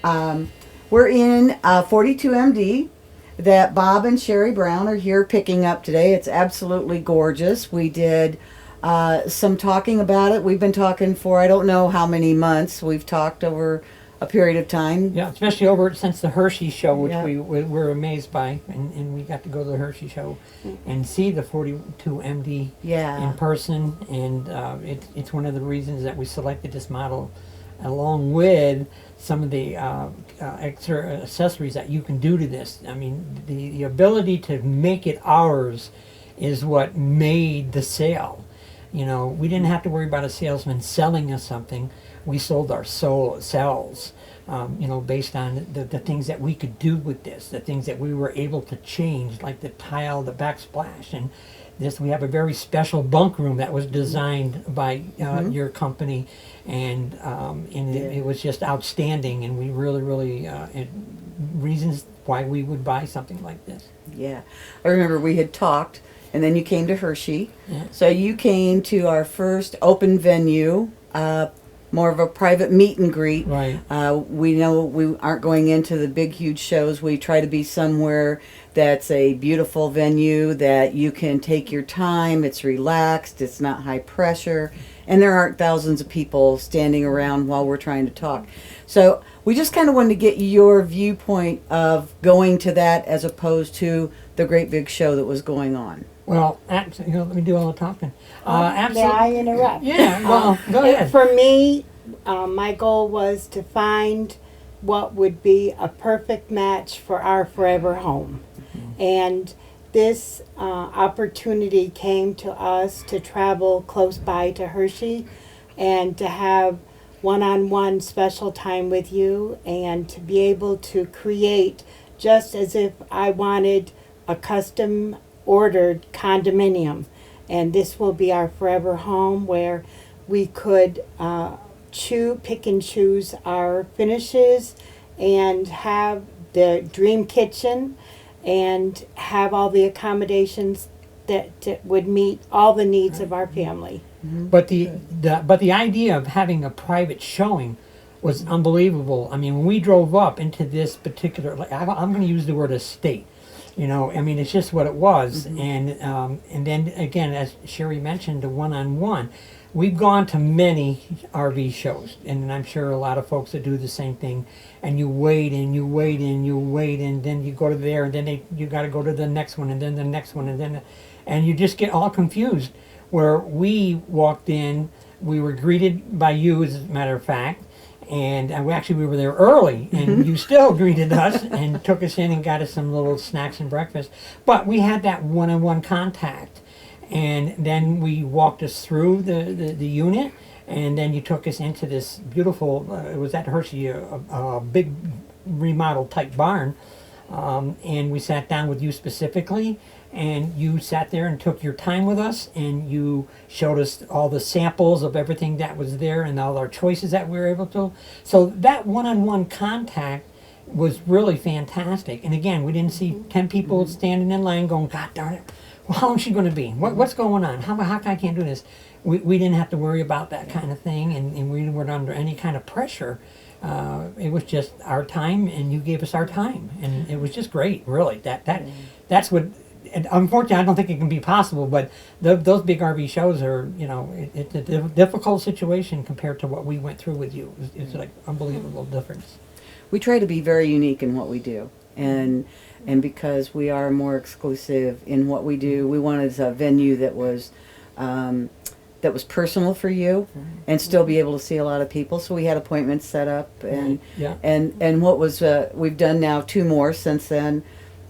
We're in 42 MD that Bob and Sherry Brown are here picking up today. It's absolutely gorgeous. We did some talking about it. We've been talking for I don't know how many months. We've talked over a period of time. Yeah, especially over since the Hershey show, which Yeah. we were amazed by, and we got to go to the Hershey show and see the 42 MD Yeah. in person, and it's one of the reasons that we selected this model, along with some of the extra accessories that you can do to this. I mean, the ability to make it ours is what made the sale. You know, we didn't have to worry about a salesman selling us something. We sold our selves, you know, based on the things that we could do with this, the things that we were able to change, like the tile, the backsplash, and this. We have a very special bunk room that was designed by your company, and it was just outstanding, and we really reasons why we would buy something like this. Yeah. I remember we had talked, and then you came to Hershey. Yeah. So you came to our first open venue, more of a private meet and greet. Right. We know we aren't going into the big, huge shows. We try to be somewhere that's a beautiful venue that you can take your time. It's relaxed. It's not high pressure. And there aren't thousands of people standing around while we're trying to talk. So we just kind of wanted to get your viewpoint of going to that as opposed to the great big show that was going on. Well, actually, let me do all the talking. May Absolutely. I interrupt? Yeah. Well, go ahead. For me, my goal was to find what would be a perfect match for our forever home. And this opportunity came to us to travel close by to Hershey and to have one-on-one special time with you and to be able to create just as if I wanted a custom ordered condominium. And this will be our forever home where we could pick and choose our finishes and have the dream kitchen and have all the accommodations that would meet all the needs of our family. But the idea of having a private showing was unbelievable. I mean, when we drove up into this particular, I'm going to use the word estate. You know, I mean, it's just what it was. And then again, as Sherry mentioned, the one-on-one. We've gone to many RV shows, and I'm sure a lot of folks that do the same thing. And you wait and you wait and you wait, and then you go to there, and then you got to go to the next one, and then the next one, and you just get all confused. Where we walked in, we were greeted by you, as a matter of fact, and we were there early, and you still greeted us and took us in and got us some little snacks and breakfast. But we had that one-on-one contact, and then we walked us through the unit, and then you took us into this beautiful, it was at Hershey, a big remodeled type barn, and we sat down with you specifically, and you sat there and took your time with us, and you showed us all the samples of everything that was there and all our choices that we were able to. So that one-on-one contact was really fantastic. And again, we didn't see 10 people standing in line going, God darn it, well, how long is she going to be? What's going on? How come I can't do this? We didn't have to worry about that kind of thing, and we weren't under any kind of pressure. It was just our time, and you gave us our time, and it was just great, really. That's what. And unfortunately, I don't think it can be possible, but those big RV shows are, you know, it's a difficult situation compared to what we went through with you. It's like unbelievable difference. We try to be very unique in what we do, and because we are more exclusive in what we do, we wanted a venue that was personal for you, and still be able to see a lot of people. So we had appointments set up, and Yeah. and what was we've done now 2 more since then.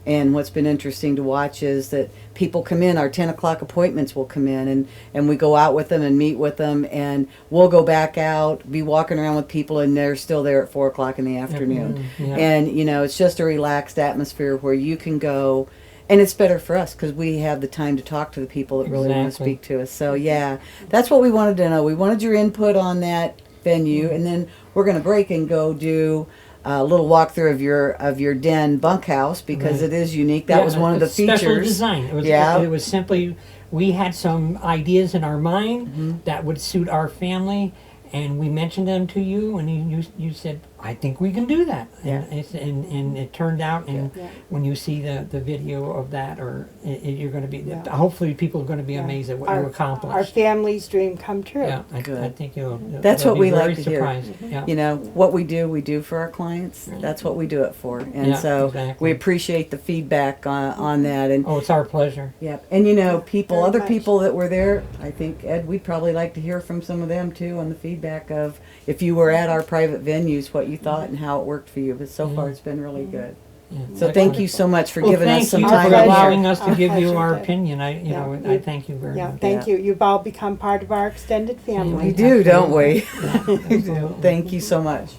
And what's been interesting to watch is that people come in, our 10 o'clock appointments will come in, and we go out with them and meet with them, and we'll go back out, be walking around with people, and they're still there at 4 o'clock in the afternoon. Yeah. And, you know, it's just a relaxed atmosphere where you can go, and it's better for us because we have the time to talk to the people that really want to Exactly. speak to us. So, yeah, that's what we wanted to know. We wanted your input on that venue, and then we're going to break and go do a little walkthrough of your den bunkhouse because Right. it is unique. That was one of the Special features. design. It was, Yeah. it was simply, we had some ideas in our mind that would suit our family, and we mentioned them to you, and you said, I think we can do that. Yeah. And it turned out, and Yeah. when you see the video of that, or you're going to be, hopefully people are going to be amazed at what you accomplished. Our family's dream come true. Yeah, I Good. think That's they'll what be we like very to hear. surprised. Yeah. You know, what we do for our clients. That's what we do it for. And Yeah, so exactly. we appreciate the feedback on that. And Oh, it's our pleasure. yep. And you know, Very other much. people that were there, I think, Ed, we'd probably like to hear from some of them too on the feedback of if you were at our private venues, what you thought and how it worked for you. But so far, it's been really good. Yeah. So thank you so much for giving us some thank time you for Our to allowing share. us to Our give you pleasure, our Deb. opinion. I Yeah. I thank you very Yeah, much. thank you. You've all become part of our extended family. We do, don't we? Absolutely. Thank you so much.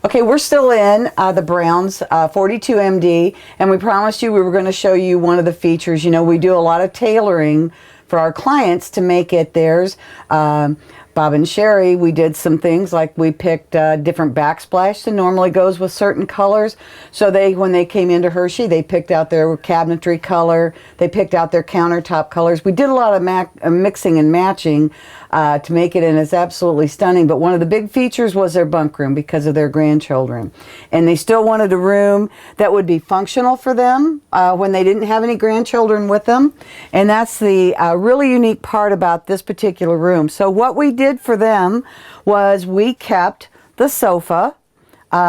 Okay, we're still in the Browns 42MD, and we promised you we were going to show you one of the features. You know, we do a lot of tailoring for our clients to make it theirs. Bob and Sherry, we did some things like we picked different backsplash that normally goes with certain colors. So when they came into Hershey, they picked out their cabinetry color. They picked out their countertop colors. We did a lot of mixing and matching to make it, and it's absolutely stunning. But one of the big features was their bunk room because of their grandchildren. And they still wanted a room that would be functional for them when they didn't have any grandchildren with them. And that's the really unique part about this particular room. So what we did for them was we kept the sofa.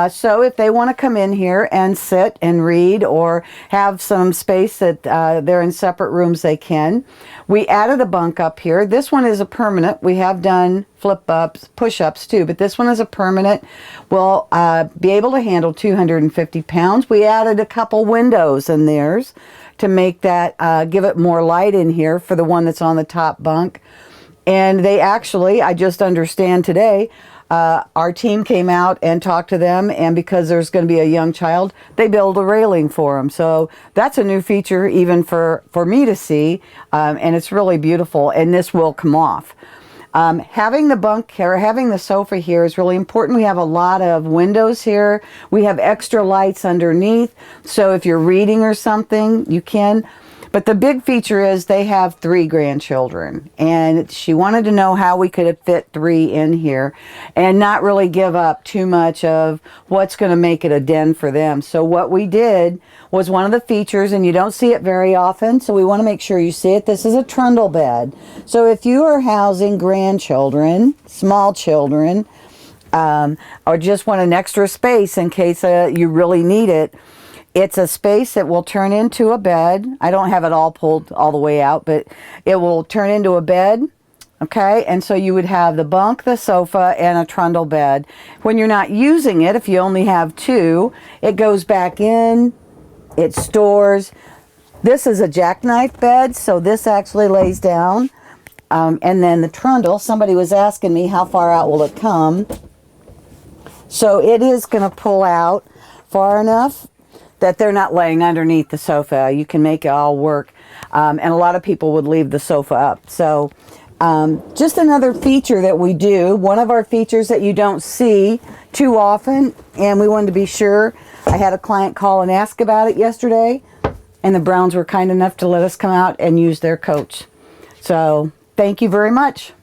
So if they want to come in here and sit and read or have some space that they're in separate rooms, they can. We added a bunk up here. This one is a permanent. We have done flip-ups, push-ups too, but this one is a permanent. We'll be able to handle 250 pounds. We added a couple windows in theirs to make that, give it more light in here for the one that's on the top bunk. And they actually, I just understand today, our team came out and talked to them, and because there's going to be a young child, they built a railing for them. So that's a new feature even for me to see, and it's really beautiful, and this will come off. Having the bunk here, having the sofa here is really important. We have a lot of windows here. We have extra lights underneath, so if you're reading or something, you can. But the big feature is they have 3 grandchildren, and she wanted to know how we could fit 3 in here and not really give up too much of what's going to make it a den for them. So what we did was one of the features, and you don't see it very often, so we want to make sure you see it. This is a trundle bed. So if you are housing grandchildren, small children, or just want an extra space in case you really need it, it's a space that will turn into a bed. I don't have it all pulled all the way out, but it will turn into a bed. Okay, and so you would have the bunk, the sofa, and a trundle bed. When you're not using it, if you only have 2, it goes back in, it stores. This is a jackknife bed, so this actually lays down. And then the trundle, somebody was asking me how far out will it come. So it is going to pull out far enough that they're not laying underneath the sofa. You can make it all work. And a lot of people would leave the sofa up. So just another feature that we do. One of our features that you don't see too often, and we wanted to be sure. I had a client call and ask about it yesterday, and the Browns were kind enough to let us come out and use their coach. So thank you very much.